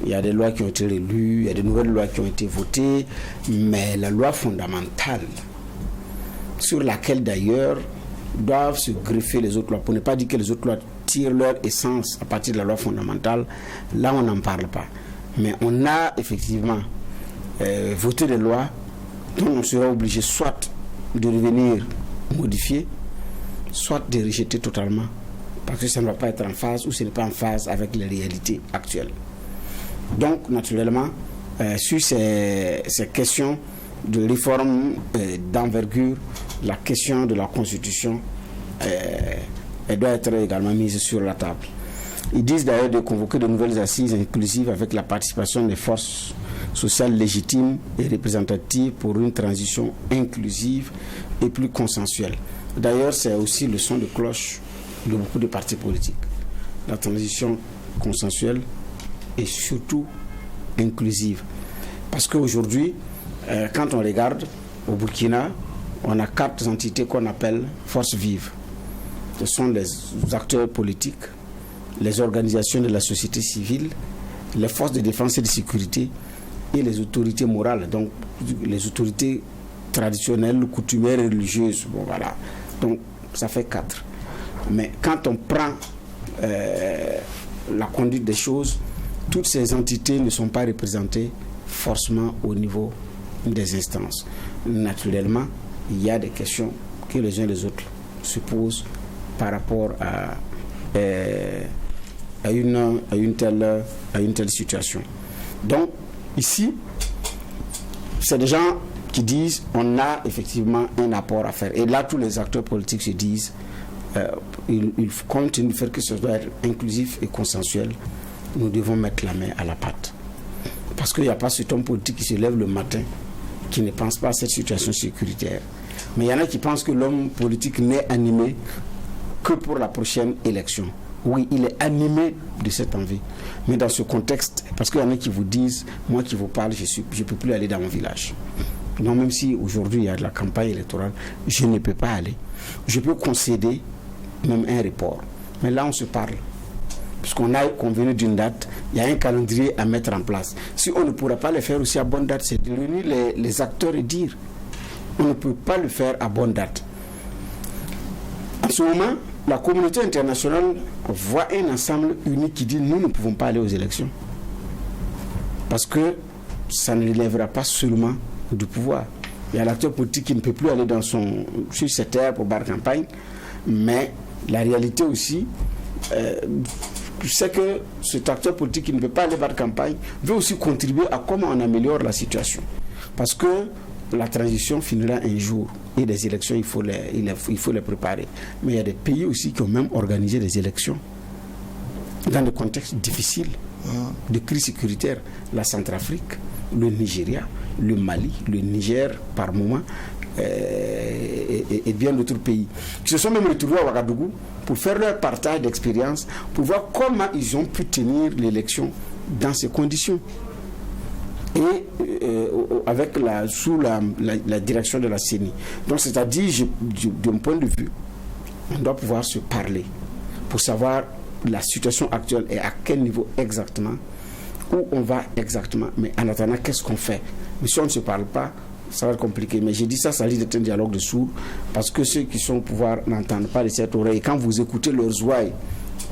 Il y a des lois qui ont été réélues, il y a de nouvelles lois qui ont été votées, mais la loi fondamentale, sur laquelle d'ailleurs doivent se greffer les autres lois, pour ne pas dire que les autres lois tirent leur essence à partir de la loi fondamentale, là on n'en parle pas. Mais on a effectivement voté des lois dont on sera obligé soit de revenir modifier, soit de rejeter totalement, parce que ça ne va pas être en phase ou ce n'est pas en phase avec les réalités actuelles. Donc, naturellement, sur ces questions de réforme d'envergure, la question de la Constitution, elle doit être également mise sur la table. Ils disent d'ailleurs de convoquer de nouvelles assises inclusives avec la participation des forces sociales légitimes et représentatives pour une transition inclusive et plus consensuelle. D'ailleurs, c'est aussi le son de cloche de beaucoup de partis politiques. La transition consensuelle et surtout inclusive. Parce qu'aujourd'hui, quand on regarde au Burkina, on a 4 entités qu'on appelle forces vives. Ce sont les acteurs politiques, les organisations de la société civile, les forces de défense et de sécurité et les autorités morales, donc les autorités traditionnelles, coutumières et religieuses. Bon, voilà. Donc ça fait 4. Mais quand on prend la conduite des choses, toutes ces entités ne sont pas représentées forcément au niveau des instances. Naturellement, il y a des questions que les uns et les autres se posent par rapport à une telle situation. Donc, ici, c'est des gens qui disent on a effectivement un apport à faire. Et là, tous les acteurs politiques se disent il faut continuer de faire que ce soit inclusif et consensuel. Nous devons mettre la main à la pâte. Parce qu'il n'y a pas cet homme politique qui se lève le matin qui ne pense pas à cette situation sécuritaire. Mais il y en a qui pensent que l'homme politique n'est animé que pour la prochaine élection. Oui, il est animé de cette envie. Mais dans ce contexte, parce qu'il y en a qui vous disent, moi qui vous parle, je ne peux plus aller dans mon village. Non, même si aujourd'hui il y a de la campagne électorale, je ne peux pas aller. Je peux concéder même un report. Mais là, on se parle. Puisqu'on a convenu d'une date, il y a un calendrier à mettre en place. Si on ne pourra pas le faire aussi à bonne date, c'est de réunir les acteurs et dire on ne peut pas le faire à bonne date. En ce moment, la communauté internationale voit un ensemble unique qui dit nous ne pouvons pas aller aux élections. Parce que ça ne relèvera pas seulement du pouvoir. Il y a l'acteur politique qui ne peut plus aller sur cette terre pour battre campagne, mais la réalité aussi, c'est que cet acteur politique qui ne peut pas aller battre campagne veut aussi contribuer à comment on améliore la situation. Parce que la transition finira un jour et les élections, il faut les préparer. Mais il y a des pays aussi qui ont même organisé des élections dans des contextes difficiles de crise sécuritaire. La Centrafrique, le Nigeria, le Mali, le Niger par moment et bien d'autres pays qui se sont même retrouvés à Ouagadougou pour faire leur partage d'expérience, pour voir comment ils ont pu tenir l'élection dans ces conditions. Et sous la direction de la CENI. Donc c'est-à-dire, d'un point de vue, on doit pouvoir se parler pour savoir la situation actuelle et à quel niveau exactement, où on va exactement. Mais en attendant, qu'est-ce qu'on fait? Mais si on ne se parle pas, ça va être compliqué. Mais j'ai dit ça risque d'être un dialogue de sourds, parce que ceux qui sont au pouvoir n'entendent pas de cette oreille. Et quand vous écoutez leurs ouailles,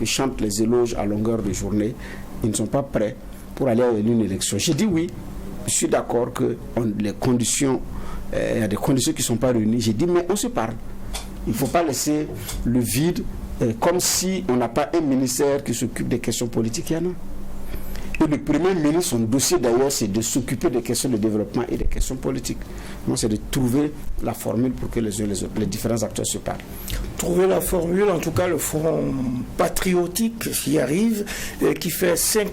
ils chantent les éloges à longueur de journée, ils ne sont pas prêts pour aller à une élection. J'ai dit oui, je suis d'accord que les conditions, il y a des conditions qui ne sont pas réunies. J'ai dit mais on se parle. Il ne faut pas laisser le vide comme si on n'a pas un ministère qui s'occupe des questions politiques. Il y en a. Et le Premier ministre, son dossier d'ailleurs, c'est de s'occuper des questions de développement et des questions politiques. Donc c'est de trouver la formule pour que les différents acteurs se parlent. Trouver la formule, en tout cas le Front patriotique qui arrive, qui fait 5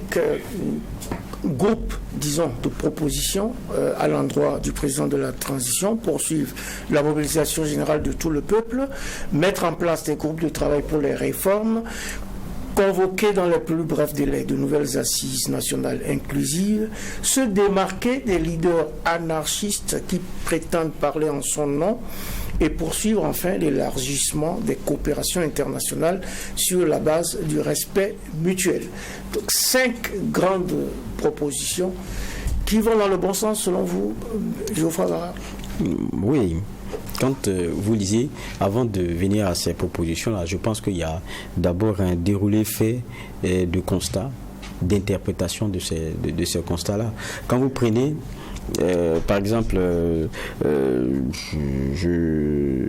groupes, disons, de propositions à l'endroit du président de la transition, poursuivre la mobilisation générale de tout le peuple, mettre en place des groupes de travail pour les réformes, convoquer dans les plus brefs délais de nouvelles assises nationales inclusives, se démarquer des leaders anarchistes qui prétendent parler en son nom et poursuivre enfin l'élargissement des coopérations internationales sur la base du respect mutuel. Donc 5 grandes propositions qui vont dans le bon sens selon vous, Geoffroy Gara? Oui. Quand vous lisez, avant de venir à ces propositions-là, je pense qu'il y a d'abord un déroulé fait de constats, d'interprétation de ces constats-là. Quand vous prenez, par exemple, je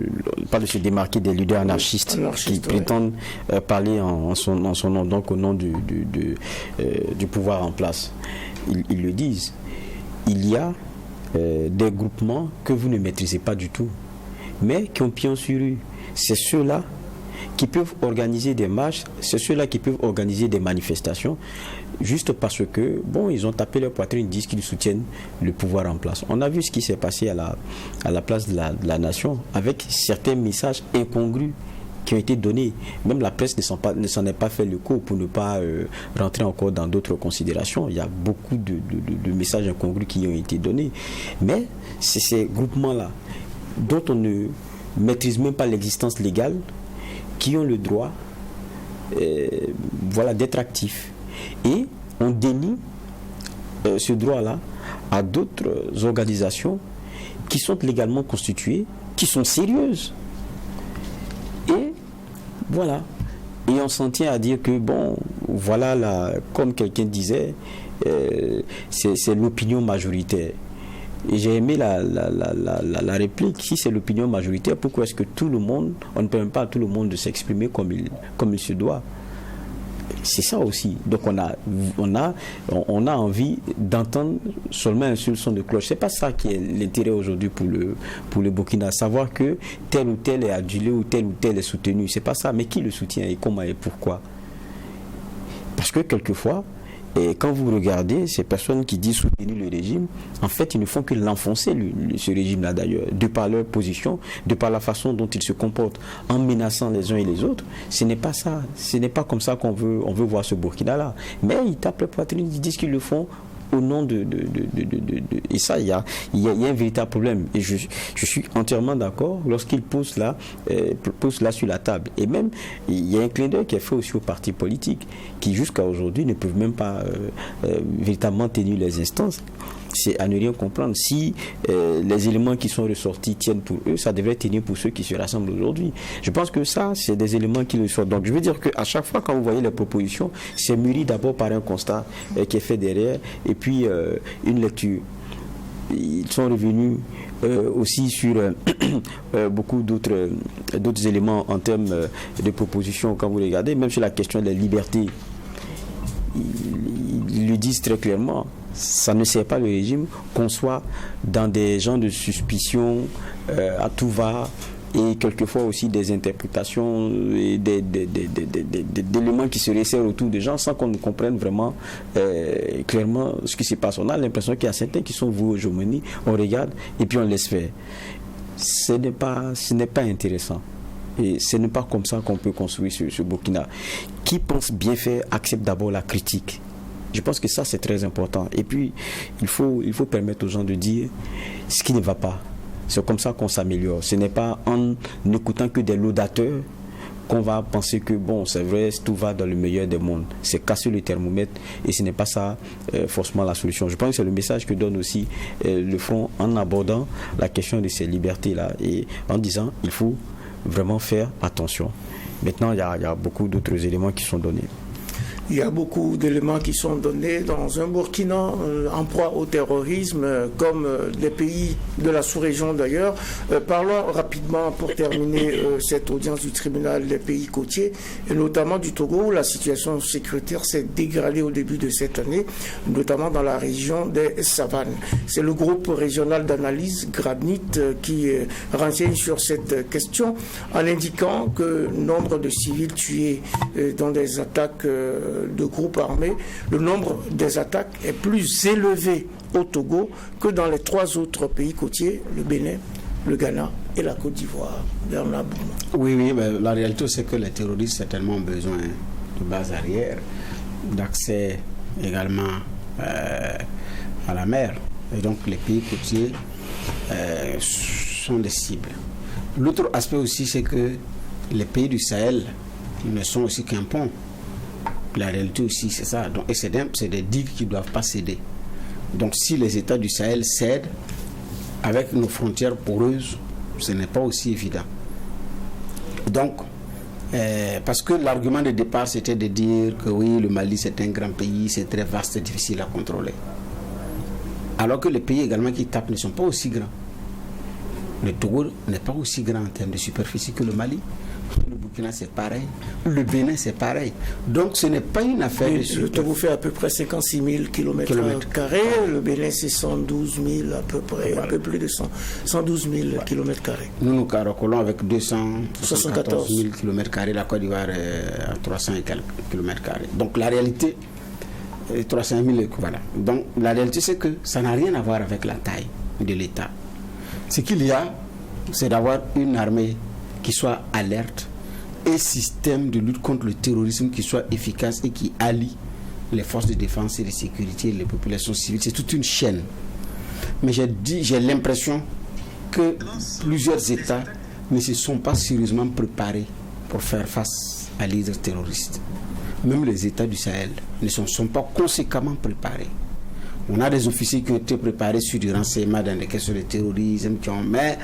parle de se démarquer des leaders anarchistes qui prétendent parler en son nom, donc au nom du pouvoir en place. Ils le disent. Il y a des groupements que vous ne maîtrisez pas du tout, mais qui ont pied sur rue. C'est ceux-là qui peuvent organiser des marches, c'est ceux-là qui peuvent organiser des manifestations, juste parce que, bon, ils ont tapé leur poitrine, ils disent qu'ils soutiennent le pouvoir en place. On a vu ce qui s'est passé à la place de la nation, avec certains messages incongrus qui ont été donnés. Même la presse ne s'en est pas fait le coup pour ne pas rentrer encore dans d'autres considérations. Il y a beaucoup de messages incongrus qui ont été donnés. Mais c'est ces groupements-là, dont on ne maîtrise même pas l'existence légale, qui ont le droit d'être actifs. Et on dénie ce droit-là à d'autres organisations qui sont légalement constituées, qui sont sérieuses. Et voilà. Et on s'en tient à dire que, bon, voilà, comme quelqu'un disait, c'est l'opinion majoritaire. Et j'ai aimé la réplique. Si c'est l'opinion majoritaire, pourquoi est-ce que tout le monde, on ne permet pas à tout le monde de s'exprimer comme il se doit? C'est ça aussi. Donc on a envie d'entendre seulement un seul son de cloche. C'est pas ça qui est l'intérêt aujourd'hui pour le Burkina. Savoir que tel ou tel est adulé ou tel est soutenu. C'est pas ça. Mais qui le soutient et comment et pourquoi? Parce que quelquefois, et quand vous regardez ces personnes qui disent soutenir le régime, en fait, ils ne font que l'enfoncer, ce régime-là d'ailleurs, de par leur position, de par la façon dont ils se comportent, en menaçant les uns et les autres. Ce n'est pas ça. Ce n'est pas comme ça qu'on veut voir ce Burkina-là. Mais ils tapent leur poitrine, ils disent qu'ils le font au nom de et ça, il y a un véritable problème. Et je suis entièrement d'accord lorsqu'il pose là sur la table. Et même, il y a un clin d'œil qui est fait aussi aux partis politiques qui, jusqu'à aujourd'hui, ne peuvent même pas véritablement tenir les instances. C'est à ne rien comprendre. Si les éléments qui sont ressortis tiennent pour eux, ça devrait tenir pour ceux qui se rassemblent aujourd'hui. Je pense que ça, c'est des éléments qui le sont. Donc, je veux dire qu'à chaque fois, quand vous voyez les propositions, c'est mûri d'abord par un constat qui est fait derrière, et puis une lecture. Ils sont revenus aussi sur beaucoup d'autres éléments en termes de propositions. Quand vous regardez, même sur la question des libertés, ils le disent très clairement. Ça ne sert pas le régime qu'on soit dans des genres de suspicion à tout va, et quelquefois aussi des interprétations et d'éléments qui se resserrent autour des gens sans qu'on ne comprenne vraiment clairement ce qui se passe. On a l'impression qu'il y a certains qui sont voués aux hégémonies, on regarde et puis on laisse faire. Ce n'est pas intéressant. Et ce n'est pas comme ça qu'on peut construire ce Burkina. Qui pense bien faire accepte d'abord la critique. Je pense que ça, c'est très important. Et puis, il faut permettre aux gens de dire ce qui ne va pas. C'est comme ça qu'on s'améliore. Ce n'est pas en n'écoutant que des laudateurs qu'on va penser que, bon, c'est vrai, tout va dans le meilleur des mondes. C'est casser le thermomètre et ce n'est pas ça forcément la solution. Je pense que c'est le message que donne aussi le Front en abordant la question de ces libertés-là et en disant il faut vraiment faire attention. Maintenant, il y a beaucoup d'autres éléments qui sont donnés. Il y a beaucoup d'éléments qui sont donnés dans un Burkina en proie au terrorisme, comme les pays de la sous-région d'ailleurs. Parlons rapidement, pour terminer cette audience du tribunal, des pays côtiers, et notamment du Togo, où la situation sécuritaire s'est dégradée au début de cette année, notamment dans la région des Savanes. C'est le groupe régional d'analyse Granit qui renseigne sur cette question en indiquant que nombre de civils tués dans des attaques de groupes armés, le nombre des attaques est plus élevé au Togo que dans les 3 autres pays côtiers, le Bénin, le Ghana et la Côte d'Ivoire. Bernard Bourma. Oui, mais la réalité c'est que les terroristes certainement ont besoin de bases arrières, d'accès également à la mer. Et donc les pays côtiers sont des cibles. L'autre aspect aussi, c'est que les pays du Sahel ne sont aussi qu'un pont. La réalité aussi, c'est ça. Donc, et c'est des digues qui ne doivent pas céder. Donc, si les États du Sahel cèdent, avec nos frontières poreuses, ce n'est pas aussi évident. Donc, parce que l'argument de départ, c'était de dire que oui, le Mali, c'est un grand pays, c'est très vaste, c'est difficile à contrôler. Alors que les pays également qui tapent ne sont pas aussi grands. Le Togo n'est pas aussi grand en termes de superficie que le Mali. Le Burkina, c'est pareil. Le Bénin, c'est pareil. Donc, ce n'est pas une affaire de superficie. Le Togo fait à peu près 56 000 km². Le Bénin, c'est 112 000 à peu près, voilà. Un peu plus de 112 000 km². Nous caracolons avec 274 000 km². La Côte d'Ivoire est à 300 et quelques km². Donc, la réalité, 300 000, voilà. Donc, la réalité, c'est que ça n'a rien à voir avec la taille de l'État. Ce qu'il y a, c'est d'avoir une armée qui soit alerte et système de lutte contre le terrorisme qui soit efficace et qui allie les forces de défense et de sécurité et les populations civiles. C'est toute une chaîne. Mais j'ai l'impression que plusieurs États ne se sont pas sérieusement préparés pour faire face à l'hydre terroriste. Même les États du Sahel ne se sont pas conséquemment préparés. On a des officiers qui ont été préparés sur du renseignement dans les questions de terrorisme, mais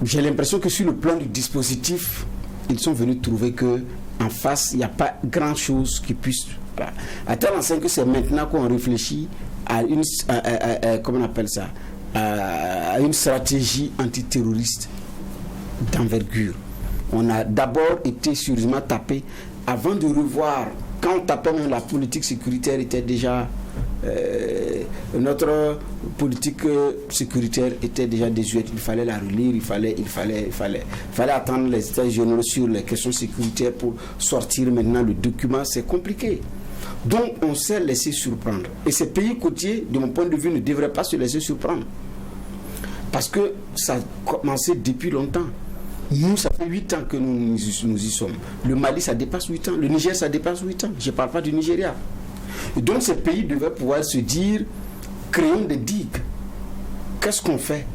j'ai l'impression que sur le plan du dispositif, ils sont venus trouver que en face, il n'y a pas grand-chose qui puisse... À tel enseigne que c'est maintenant qu'on réfléchit à une... comment on appelle ça, à une stratégie antiterroriste d'envergure. On a d'abord été sérieusement tapé avant de revoir... Quand on tapait, même la politique sécuritaire était déjà... notre politique sécuritaire était déjà désuète. Il fallait la relire, il fallait attendre les états généraux sur les questions sécuritaires pour sortir maintenant le document. C'est compliqué. Donc on s'est laissé surprendre. Et ces pays côtiers, de mon point de vue, ne devraient pas se laisser surprendre. Parce que ça a commencé depuis longtemps. Nous, ça fait 8 ans que nous y sommes. Le Mali, ça dépasse 8 ans. Le Niger, ça dépasse 8 ans. Je ne parle pas du Nigeria. Et donc ces pays devaient pouvoir se dire, créons des digues. Qu'est-ce qu'on fait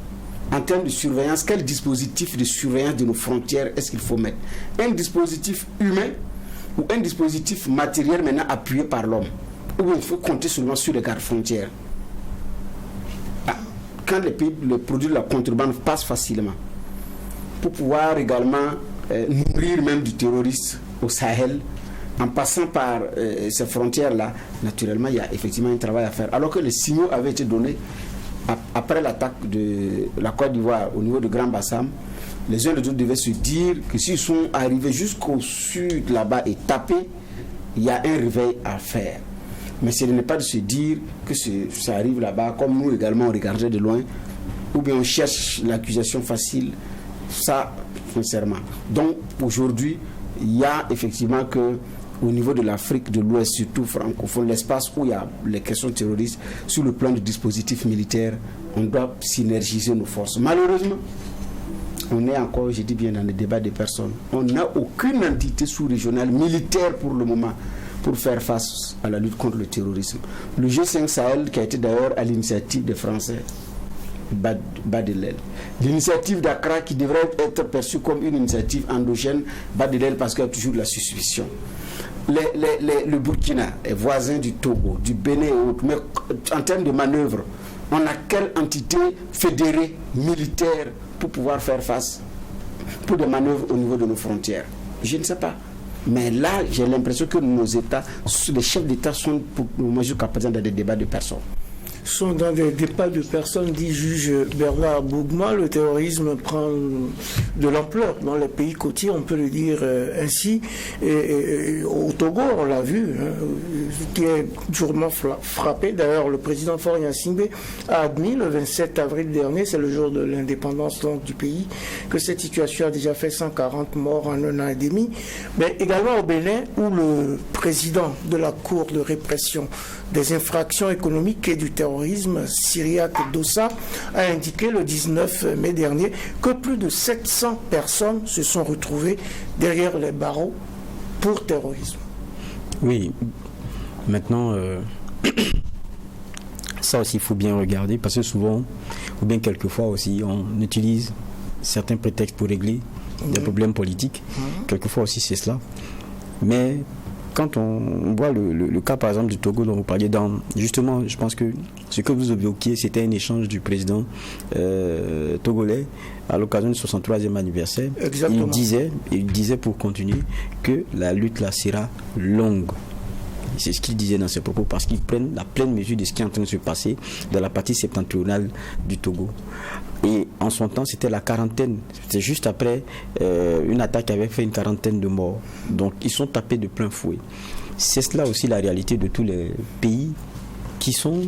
en termes de surveillance? Quel dispositif de surveillance de nos frontières est-ce qu'il faut mettre? Un dispositif humain ou un dispositif matériel maintenant appuyé par l'homme? Ou bien il faut compter seulement sur les gardes-frontières? Quand les produits de la contrebande passent facilement, pour pouvoir également nourrir même du terroriste au Sahel, en passant par ces frontières-là, naturellement, il y a effectivement un travail à faire. Alors que les signaux avaient été donnés après l'attaque de la Côte d'Ivoire au niveau de Grand Bassam, les uns et les autres devaient se dire que s'ils sont arrivés jusqu'au sud là-bas et tapés, il y a un réveil à faire. Mais ce n'est pas de se dire que ça arrive là-bas, comme nous également on regardait de loin, ou bien on cherche l'accusation facile. Ça, sincèrement. Donc aujourd'hui, il y a effectivement que au niveau de l'Afrique de l'Ouest, surtout francophone, l'espace où il y a les questions terroristes, sur le plan du dispositif militaire, on doit synergiser nos forces. Malheureusement, on est encore, je dis bien, dans les débats des personnes. On n'a aucune entité sous-régionale militaire pour le moment pour faire face à la lutte contre le terrorisme. Le G5 Sahel, qui a été d'ailleurs à l'initiative des Français, bat de l'aile. L'initiative d'Accra, qui devrait être perçue comme une initiative endogène, bat de l'aile parce qu'il y a toujours de la suspicion. Le Burkina est voisin du Togo, du Bénin et autres, mais en termes de manœuvre, on a quelle entité fédérée militaire pour pouvoir faire face pour des manœuvres au niveau de nos frontières? Je ne sais pas. Mais là, j'ai l'impression que nos États, les chefs d'État sont pour le moment jusqu'à présent dans des débats de personnes. Sont dans des débats de personnes, dit juge Bernard Bougma. Le terrorisme prend de l'ampleur dans les pays côtiers, on peut le dire ainsi. Et au Togo, on l'a vu, qui est durement frappé. D'ailleurs, le président Faure Gnassingbé a admis le 27 avril dernier, c'est le jour de l'indépendance du pays, que cette situation a déjà fait 140 morts en un an et demi. Mais également au Bénin, où le président de la Cour de répression des infractions économiques et du terrorisme, Cyriaque Dossa, a indiqué le 19 mai dernier que plus de 700 personnes se sont retrouvées derrière les barreaux pour terrorisme. Oui, maintenant, ça aussi il faut bien regarder, parce que souvent, ou bien quelquefois aussi, on utilise certains prétextes pour régler des problèmes politiques. Quelquefois aussi c'est cela. Mais quand on voit le cas par exemple du Togo dont vous parliez, justement, je pense que ce que vous évoquiez, c'était un échange du président togolais à l'occasion du 63e anniversaire. Exactement. Il disait pour continuer que la lutte là sera longue. C'est ce qu'il disait dans ses propos, parce qu'ils prennent la pleine mesure de ce qui est en train de se passer dans la partie septentrionale du Togo. Et en son temps, c'était la quarantaine. C'était juste après une attaque qui avait fait une quarantaine de morts. Donc, ils sont tapés de plein fouet. C'est cela aussi la réalité de tous les pays qui sont...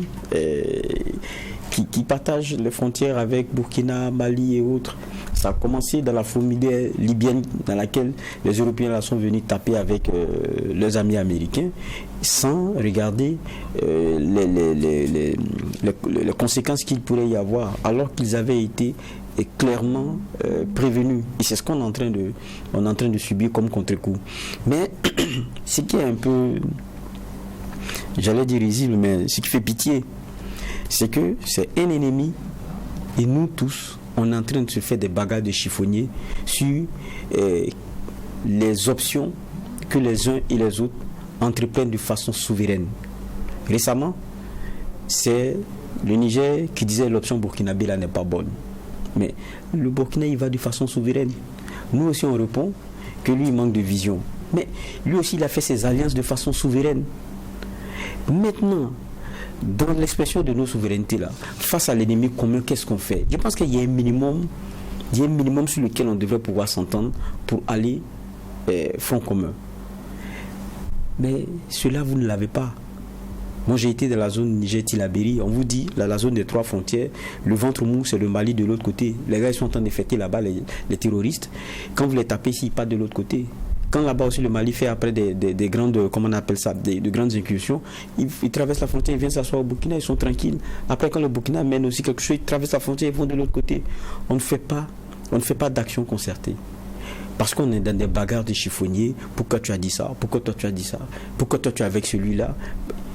qui partagent les frontières avec Burkina, Mali et autres. Ça a commencé dans la fourmilière libyenne dans laquelle les Européens là sont venus taper avec leurs amis américains sans regarder les conséquences qu'il pourrait y avoir, alors qu'ils avaient été clairement prévenus. Et c'est ce qu'on est en train de subir comme contre-coup. Mais ce qui est un peu, j'allais dire risible, mais ce qui fait pitié, c'est que c'est un ennemi et nous tous, on est en train de se faire des bagarres de chiffonniers sur les options que les uns et les autres entreprennent de façon souveraine. Récemment, c'est le Niger qui disait l'option burkinabé là n'est pas bonne. Mais le Burkina, il va de façon souveraine. Nous aussi, on répond que lui, il manque de vision. Mais lui aussi, il a fait ses alliances de façon souveraine. Maintenant, dans l'expression de nos souverainetés là, face à l'ennemi commun, qu'est-ce qu'on fait? Je pense qu'il y a un minimum sur lequel on devrait pouvoir s'entendre pour aller front commun. Mais cela, vous ne l'avez pas. Moi, j'ai été dans la zone Niger-Tilaberi. On vous dit, la zone des 3 frontières, le ventre mou, c'est le Mali de l'autre côté. Les gars, ils sont en train de fêter là-bas, les terroristes. Quand vous les tapez ici, ils partent de l'autre côté. Quand là-bas aussi le Mali fait après des grandes, comment on appelle ça, de grandes incursions, ils traversent la frontière, ils viennent s'asseoir au Burkina, ils sont tranquilles. Après, quand le Burkina mène aussi quelque chose, ils traversent la frontière, ils vont de l'autre côté. On ne fait pas d'action concertée. Parce qu'on est dans des bagarres de chiffonniers. Pourquoi tu as dit ça? Pourquoi toi tu as dit ça? Pourquoi toi tu es avec celui-là?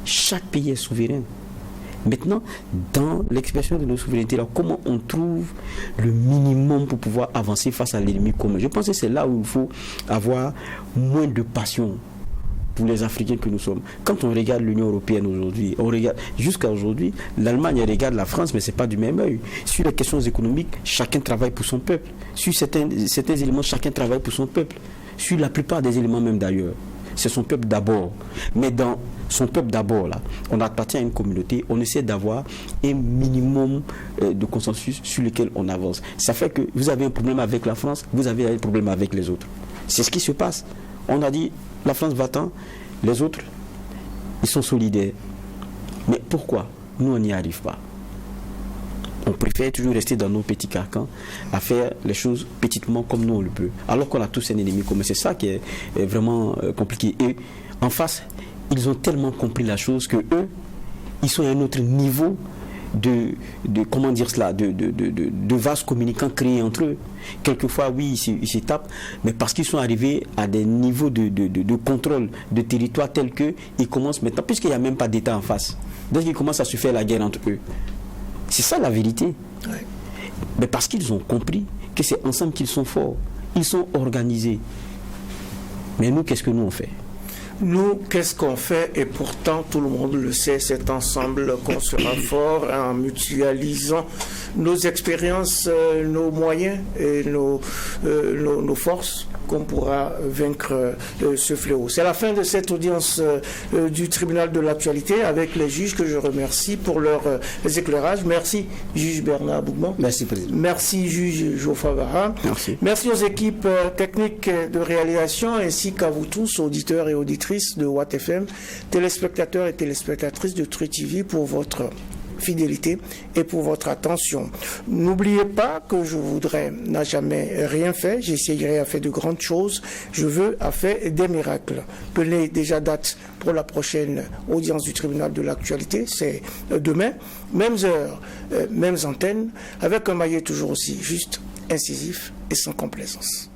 Chaque pays est souverain. Maintenant, dans l'expression de nos souverainetés, là, comment on trouve le minimum pour pouvoir avancer face à l'ennemi commun? Je pense que c'est là où il faut avoir moins de passion pour les Africains que nous sommes. Quand on regarde l'Union européenne aujourd'hui, jusqu'à aujourd'hui, l'Allemagne regarde la France, mais ce n'est pas du même œil. Sur les questions économiques, chacun travaille pour son peuple. Sur certains éléments, chacun travaille pour son peuple. Sur la plupart des éléments même d'ailleurs. C'est son peuple d'abord. Mais dans son peuple d'abord, là, on appartient à une communauté, on essaie d'avoir un minimum de consensus sur lequel on avance. Ça fait que vous avez un problème avec la France, vous avez un problème avec les autres. C'est ce qui se passe. On a dit, la France va-t'en, les autres, ils sont solidaires. Mais pourquoi nous, on n'y arrive pas? On préfère toujours rester dans nos petits carcans à faire les choses petitement comme nous on le peut. Alors qu'on a tous un ennemi commun. C'est ça qui est vraiment compliqué. Et en face, ils ont tellement compris la chose que eux, ils sont à un autre niveau de comment dire cela, de vases communicants créés entre eux. Quelquefois, oui, ils se tapent, mais parce qu'ils sont arrivés à des niveaux de contrôle de territoire tels qu'ils commencent maintenant, puisqu'il n'y a même pas d'État en face, donc ils commencent à se faire la guerre entre eux. C'est ça la vérité. Oui. Mais parce qu'ils ont compris que c'est ensemble qu'ils sont forts. Ils sont organisés. Mais nous, qu'est-ce que nous on fait? Nous, qu'est-ce qu'on fait? Et pourtant, tout le monde le sait, c'est ensemble qu'on sera fort, en mutualisant nos expériences, nos moyens et nos forces, qu'on pourra vaincre ce fléau. C'est la fin de cette audience du tribunal de l'actualité avec les juges que je remercie pour leurs éclairages. Merci, juge Bernard Bougman. Merci, président. Merci, juge Geoffroy Vara. Merci. Merci aux équipes techniques de réalisation ainsi qu'à vous tous, auditeurs et auditrices de Watt FM, téléspectateurs et téléspectatrices de Truth TV pour votre fidélité et pour votre attention. N'oubliez pas que Je voudrais n'a jamais rien fait, j'essayerai à faire de grandes choses, je veux à faire des miracles. Prenez déjà date pour la prochaine audience du tribunal de l'actualité, c'est demain, mêmes heures, mêmes antennes, avec un maillet toujours aussi juste, incisif et sans complaisance.